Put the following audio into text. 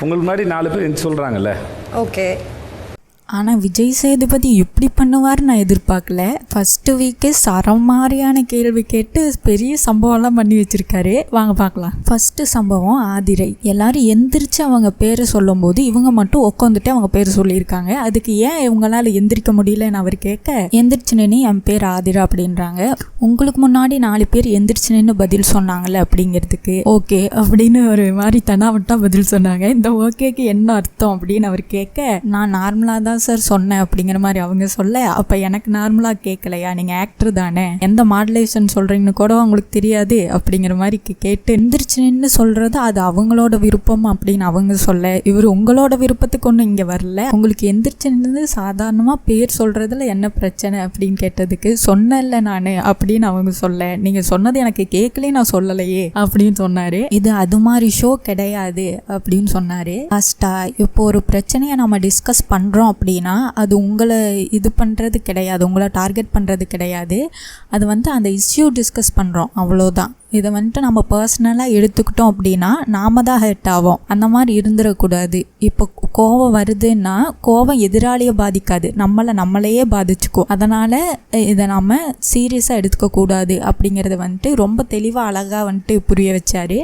உங்களுக்கு முன்னாடி 4 பேர் எந்த சொல்கிறாங்கல்ல. ஓகே. ஆனால் விஜய் சேதுபதி இப்படி பண்ணுவார் நான் எதிர்பார்க்கல. ஃபஸ்ட்டு வீக்கே சரமாரியான கேள்வி கேட்டு பெரிய சம்பவம்லாம் பண்ணி வச்சுருக்காரு. வாங்க பார்க்கலாம். ஃபஸ்ட்டு சம்பவம் ஆதிரை. எல்லாரும் எந்திரிச்சு அவங்க பேரை சொல்லும் போது இவங்க மட்டும் உட்காந்துட்டு அவங்க பேர் சொல்லியிருக்காங்க. அதுக்கு ஏன் இவங்களால எந்திரிக்க முடியலன்னு அவர் கேட்க, எந்திரிச்சு நின்று என் பேர் ஆதிரா அப்படின்றாங்க. உங்களுக்கு முன்னாடி 4 பேர் எந்திரிச்சு நின்று பதில் சொன்னாங்கல்ல அப்படிங்கிறதுக்கு ஓகே அப்படின்னு ஒரு மாதிரி தனாவட்டா பதில் சொன்னாங்க. இந்த ஓகேக்கு என்ன அர்த்தம் அப்படின்னு அவர் கேட்க, நான் நார்மலாக தான் சார் சொன்னேன் அப்படிங்கிற மாதிரி அவங்க சொல்ல, அப்போ எனக்கு நார்மலாக கேட்கலையா, நீங்கள் ஆக்டர் தானே, எந்த மாடுலேஷன் சொல்கிறீங்கன்னு கூட உங்களுக்கு தெரியாது அப்படிங்கிற மாதிரி கேட்டு, எந்திரிச்சுன்னு சொல்கிறது அது அவங்களோட விருப்பம் அப்படின்னு அவங்க சொல்ல, இவர் உங்களோட விருப்பத்துக்கு ஒன்றும் இங்கே வரல, உங்களுக்கு எந்திரிச்சுன்னு சாதாரணமாக பேர் சொல்கிறதுல என்ன பிரச்சனை அப்படின்னு கேட்டதுக்கு, சொன்னல நான் அப்படின்னு அவங்க சொல்ல, நீங்கள் சொன்னது எனக்கு கேட்கலே நான் சொல்லலையே அப்படின்னு சொன்னார். இது அது மாதிரி ஷோ கிடையாது அப்படின்னு சொன்னார். லாஸ்டா இப்போ ஒரு பிரச்சனையை நம்ம டிஸ்கஸ் பண்ணுறோம் அப்படின்னா அது உங்களை இது பண்ணுறது கிடையாது, உங்களை டார்கெட் பண்ணுறது கிடையாது. அது அந்த இஷ்யூ டிஸ்கஸ் பண்ணுறோம் அவ்வளோதான். இதை நம்ம பர்சனலாக எடுத்துக்கிட்டோம் அப்படின்னா நாம தான் ஹர்ட் ஆகும். அந்த மாதிரி இருந்துடக்கூடாது. இப்போ கோவம் வருதுன்னா கோவம் எதிராளியை பாதிக்காது, நம்மளையே பாதிச்சுக்கும். அதனால் இதை நம்ம சீரியஸாக எடுத்துக்கக்கூடாது அப்படிங்கிறத ரொம்ப தெளிவாக அழகாக புரிய வச்சாரு.